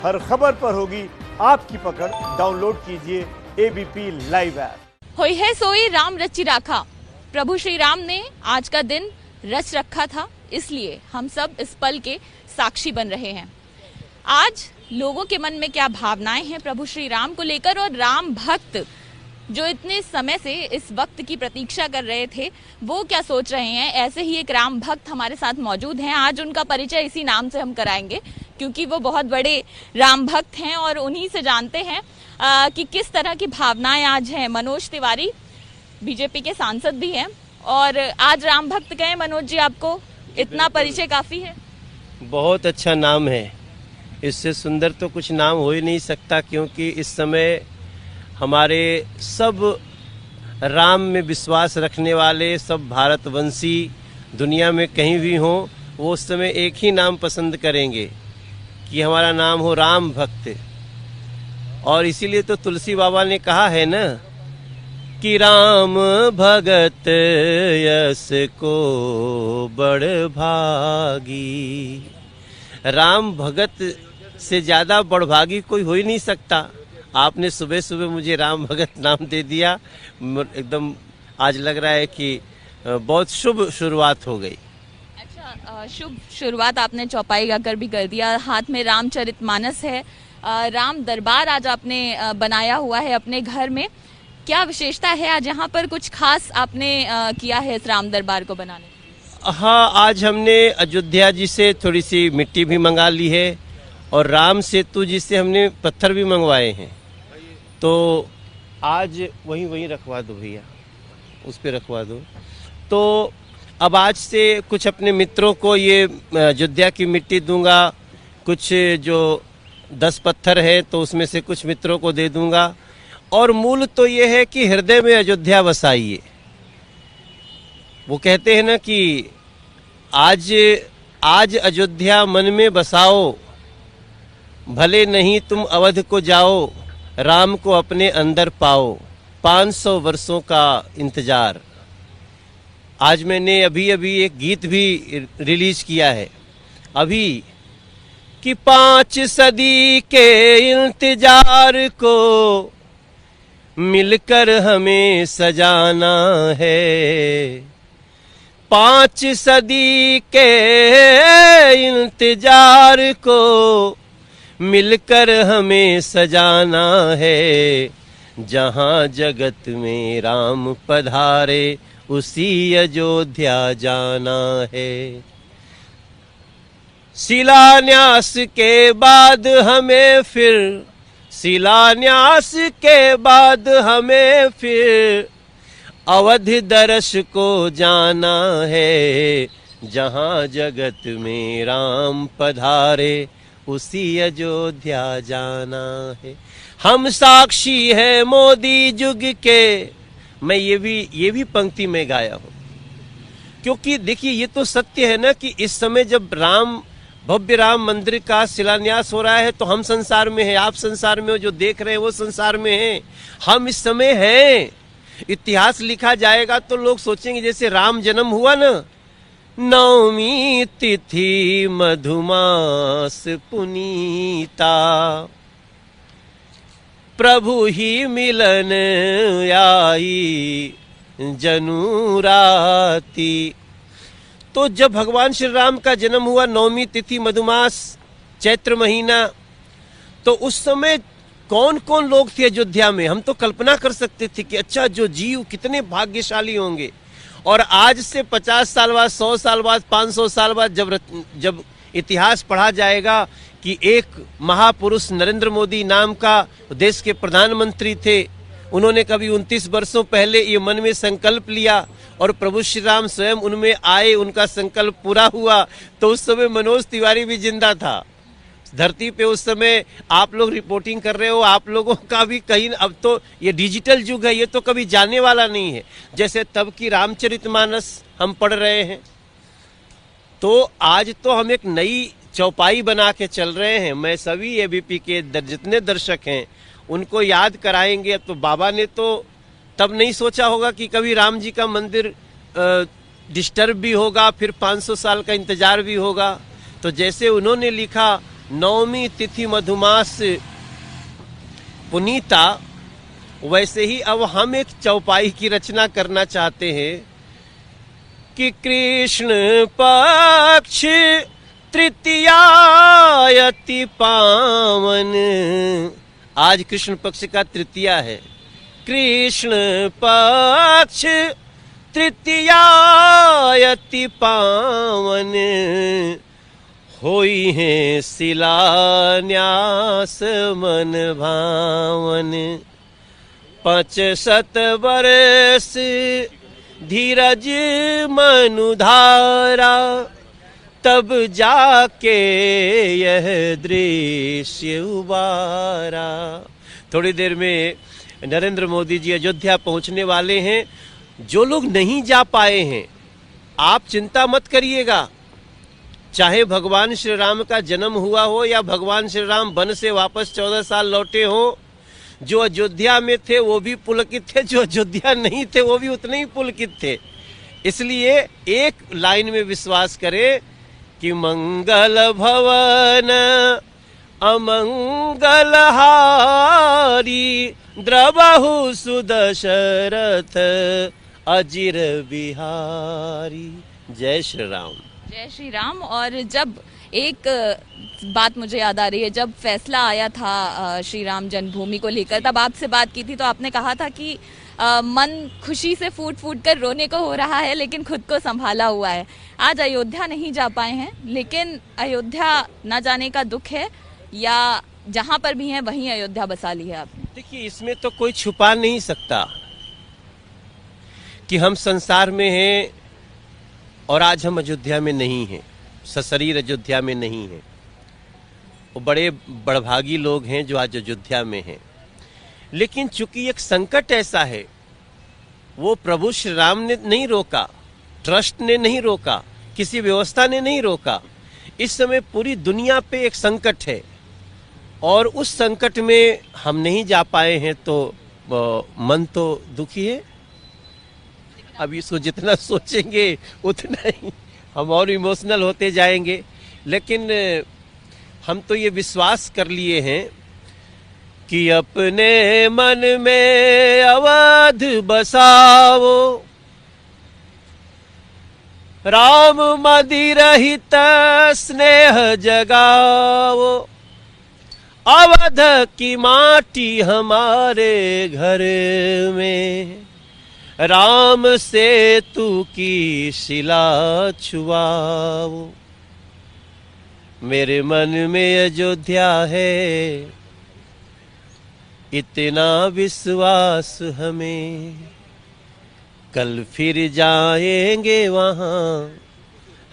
हर खबर पर होगी आपकी पकड़। डाउनलोड कीजिए एबीपी लाइव ऐप। होई है सोई राम रचि राखा। प्रभु श्री राम ने आज का दिन रच रखा था, इसलिए हम सब इस पल के साक्षी बन रहे हैं। आज लोगों के मन में क्या भावनाएं हैं प्रभु श्री राम को लेकर, और राम भक्त जो इतने समय से इस वक्त की प्रतीक्षा कर रहे थे वो क्या सोच रहे हैं। ऐसे ही एक राम भक्त हमारे साथ मौजूद हैं। आज उनका परिचय इसी नाम से हम कराएंगे क्योंकि वो बहुत बड़े राम भक्त हैं और उन्हीं से जानते हैं कि किस तरह की भावनाएं आज हैं। मनोज तिवारी बीजेपी के सांसद भी हैं और आज राम भक्त कहें मनोज जी, आपको इतना परिचय काफी है। बहुत अच्छा नाम है, इससे सुंदर तो कुछ नाम हो ही नहीं सकता, क्योंकि इस समय हमारे सब राम में विश्वास रखने वाले सब भारतवंशी दुनिया में कहीं भी हों, वो उस समय एक ही नाम पसंद करेंगे कि हमारा नाम हो राम भक्त। और इसीलिए तो तुलसी बाबा ने कहा है ना कि राम भगत यस को बड़ भागी। राम भगत से ज्यादा बड़भागी कोई हो ही नहीं सकता। आपने सुबह सुबह मुझे राम भगत नाम दे दिया, एकदम आज लग रहा है कि बहुत शुभ शुरुआत हो गई। अच्छा, शुभ शुरुआत आपने चौपाई गाकर भी कर दिया। हाथ में रामचरितमानस है, राम दरबार आज आपने बनाया हुआ है अपने घर में। क्या विशेषता है आज यहाँ पर, कुछ खास आपने किया है इस राम दरबार को बनाने? हाँ, आज हमने अयोध्या जी से थोड़ी सी मिट्टी भी मंगा ली है और राम सेतु जी से हमने पत्थर भी मंगवाए हैं। तो आज वहीं रखवा दो भैया, उस पे रखवा दो। तो अब आज से कुछ अपने मित्रों को ये अयोध्या की मिट्टी दूंगा, कुछ जो 10 पत्थर है तो उसमें से कुछ मित्रों को दे दूंगा। और मूल तो ये है कि हृदय में अयोध्या बसाइए। वो कहते हैं ना कि आज अयोध्या मन में बसाओ, भले नहीं तुम अवध को जाओ, राम को अपने अंदर पाओ, 500 वर्षों का इंतजार। आज मैंने अभी एक गीत भी रिलीज किया है अभी कि 5 सदी के इंतजार को मिलकर हमें सजाना है। 5 सदी के इंतजार को मिलकर हमें सजाना है। जहाँ जगत में राम पधारे उसी अयोध्या जाना है। शिलान्यास के बाद हमें फिर अवध दर्श को जाना है। जहाँ जगत में राम पधारे उसी अयोध्या जाना है। हम साक्षी है मोदी युग के। मैं ये भी पंक्ति में गाया हूँ क्योंकि देखिए ये तो सत्य है ना कि इस समय जब भव्य राम मंदिर का शिलान्यास हो रहा है तो हम संसार में हैं, आप संसार में हो, जो देख रहे हैं वो संसार में हैं, हम इस समय हैं। इतिहास लिखा जाएगा तो लोग सोचेंगे जैसे राम जन्म हुआ ना, 9वीं तिथि मधुमास पुनीता, प्रभु ही मिलन आई जनुराती। तो जब भगवान श्री राम का जन्म हुआ 9वीं तिथि मधुमास चैत्र महीना, तो उस समय कौन कौन लोग थे अयोध्या में। हम तो कल्पना कर सकते थे कि अच्छा जो जीव कितने भाग्यशाली होंगे। और आज से 50 साल बाद, 100 साल बाद, 500 साल बाद जब इतिहास पढ़ा जाएगा कि एक महापुरुष नरेंद्र मोदी नाम का देश के प्रधानमंत्री थे, उन्होंने कभी 29 वर्षों पहले ये मन में संकल्प लिया और प्रभु श्री राम स्वयं उनमें आए, उनका संकल्प पूरा हुआ। तो उस समय मनोज तिवारी भी जिंदा था धरती पे। उस समय आप लोग रिपोर्टिंग कर रहे हो, आप लोगों का भी कहीं, अब तो ये डिजिटल युग है, ये तो कभी जाने वाला नहीं है। जैसे तब की रामचरितमानस हम पढ़ रहे हैं, तो आज तो हम एक नई चौपाई बना के चल रहे हैं। मैं सभी एबीपी के जितने दर्शक हैं उनको याद कराएंगे। तो बाबा ने तो तब नहीं सोचा होगा कि कभी राम जी का मंदिर डिस्टर्ब भी होगा, फिर 500 साल का इंतजार भी होगा। तो जैसे उन्होंने लिखा नवमी तिथि मधुमास पुनीता, वैसे ही अब हम एक चौपाई की रचना करना चाहते हैं कि कृष्ण पक्ष तृतीयायति पावन। आज कृष्ण पक्ष का तृतीया है। कृष्ण पक्ष तृतीयायति पावन, होई है शिलान्यास मन भावन। 500 वर्ष धीरज मनुधारा, तब जाके यह दृश्य उबारा। थोड़ी देर में नरेंद्र मोदी जी अयोध्या पहुंचने वाले हैं। जो लोग नहीं जा पाए हैं, आप चिंता मत करिएगा। चाहे भगवान श्री राम का जन्म हुआ हो या भगवान श्री राम वन से वापस 14 साल लौटे हो, जो अयोध्या में थे वो भी पुलकित थे, जो अयोध्या नहीं थे वो भी उतने ही पुलकित थे। इसलिए एक लाइन में विश्वास करें कि मंगल भवन अमंगल हारी, द्रवहु सुदशरथ अजिर बिहारी। जय श्री राम। जय श्री राम। और जब एक बात मुझे याद आ रही है, जब फैसला आया था श्री राम जन्मभूमि को लेकर, तब आपसे बात की थी तो आपने कहा था कि मन खुशी से फूट फूट कर रोने को हो रहा है, लेकिन खुद को संभाला हुआ है। आज अयोध्या नहीं जा पाए हैं, लेकिन अयोध्या न जाने का दुख है, या जहां पर भी है वहीं अयोध्या बसा ली है आपने? देखिए, इसमें तो कोई छुपा नहीं सकता कि हम संसार में हैं और आज हम अयोध्या में नहीं हैं, सशरीर अयोध्या में नहीं हैं। वो बड़े बड़भागी लोग हैं जो आज अयोध्या में हैं। लेकिन चूंकि एक संकट ऐसा है, वो प्रभु श्री राम ने नहीं रोका, ट्रस्ट ने नहीं रोका, किसी व्यवस्था ने नहीं रोका। इस समय पूरी दुनिया पे एक संकट है और उस संकट में हम नहीं जा पाए हैं, तो मन तो दुखी है। अब इसको जितना सोचेंगे उतना ही हम और इमोशनल होते जाएंगे। लेकिन हम तो ये विश्वास कर लिए हैं कि अपने मन में अवध बसाओ, राम मदि रहित स्नेह जगाओ। अवध की माटी हमारे घर में, राम सेतु की शिला छुआओ। मेरे मन में अयोध्या है, इतना विश्वास हमें, कल फिर जाएंगे वहां,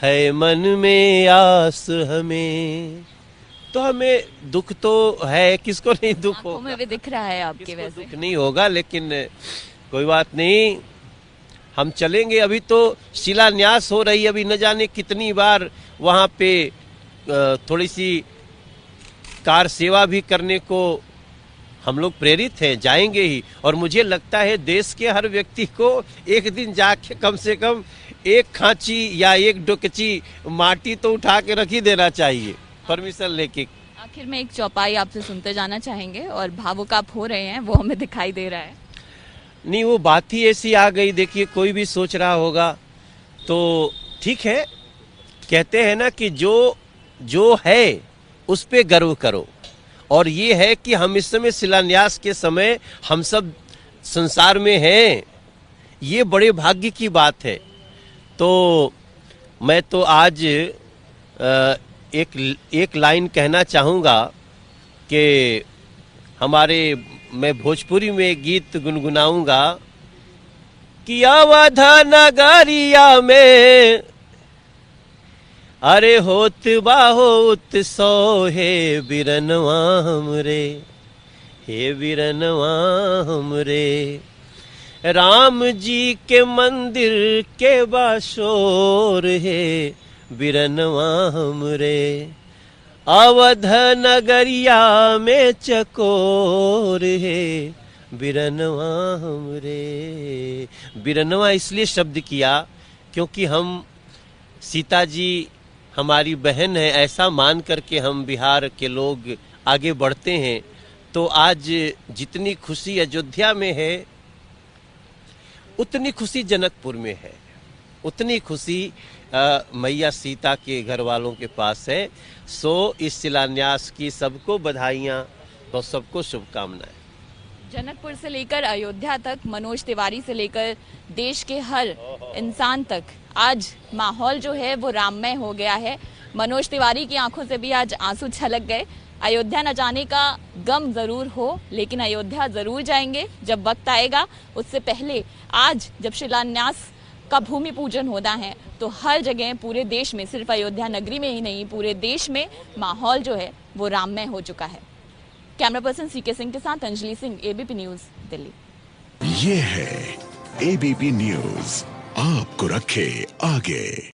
है मन में आस हमें। तो हमें दुख तो है, किसको नहीं दुख होगा? आंखों में भी दिख रहा है आपके, वैसे दुख नहीं होगा, लेकिन कोई बात नहीं, हम चलेंगे। अभी तो शिलान्यास हो रही है, अभी न जाने कितनी बार वहां पे थोड़ी सी कार सेवा भी करने को हम लोग प्रेरित हैं, जाएंगे ही। और मुझे लगता है देश के हर व्यक्ति को एक दिन जाके कम से कम एक खांची या एक डुकची माटी तो उठा के रख ही देना चाहिए, परमिशन लेके। आखिर में एक चौपाई आपसे सुनते जाना चाहेंगे, और भावुक आप हो रहे हैं, वो हमें दिखाई दे रहा है। नहीं, वो बात ही ऐसी आ गई। देखिए, कोई भी सोच रहा होगा तो ठीक है, कहते हैं ना कि जो है उस पे गर्व करो। और ये है कि हम इस समय शिलान्यास के समय हम सब संसार में हैं, ये बड़े भाग्य की बात है। तो मैं तो आज एक लाइन कहना चाहूँगा कि मैं भोजपुरी में एक गीत गुनगुनाऊंगा कि अवध नगरिया में अरे होत बाहोत सो हे बिरनवा हमरे, हे बिरनवा हमरे। राम जी के मंदिर के बाशोर है बिरनवा हमरे। अवध नगरिया में चकोर है बिरनवा हमरे। बिरनवा इसलिए शब्द किया क्योंकि हम सीता जी हमारी बहन है, ऐसा मान करके हम बिहार के लोग आगे बढ़ते हैं। तो आज जितनी खुशी अयोध्या में है उतनी खुशी जनकपुर में है, उतनी खुशी मैया सीता के घर वालों के पास है। सो इस शिलान्यास की सबको बधाइयाँ और सबको शुभकामनाएं। जनकपुर से लेकर अयोध्या तक, मनोज तिवारी से लेकर देश के हर इंसान तक आज माहौल जो है वो राममय हो गया है। मनोज तिवारी की आंखों से भी आज आंसू छलक गए। अयोध्या न जाने का गम जरूर हो, लेकिन अयोध्या जरूर जाएंगे जब वक्त आएगा। उससे पहले आज जब शिलान्यास का भूमि पूजन होना है तो हर जगह पूरे देश में, सिर्फ अयोध्या नगरी में ही नहीं पूरे देश में माहौल जो है वो राममय हो चुका है। कैमरा पर्सन सीके सिंह के साथ अंजलि सिंह, एबीपी न्यूज, दिल्ली। ये है एबीपी न्यूज, आपको रखे आगे।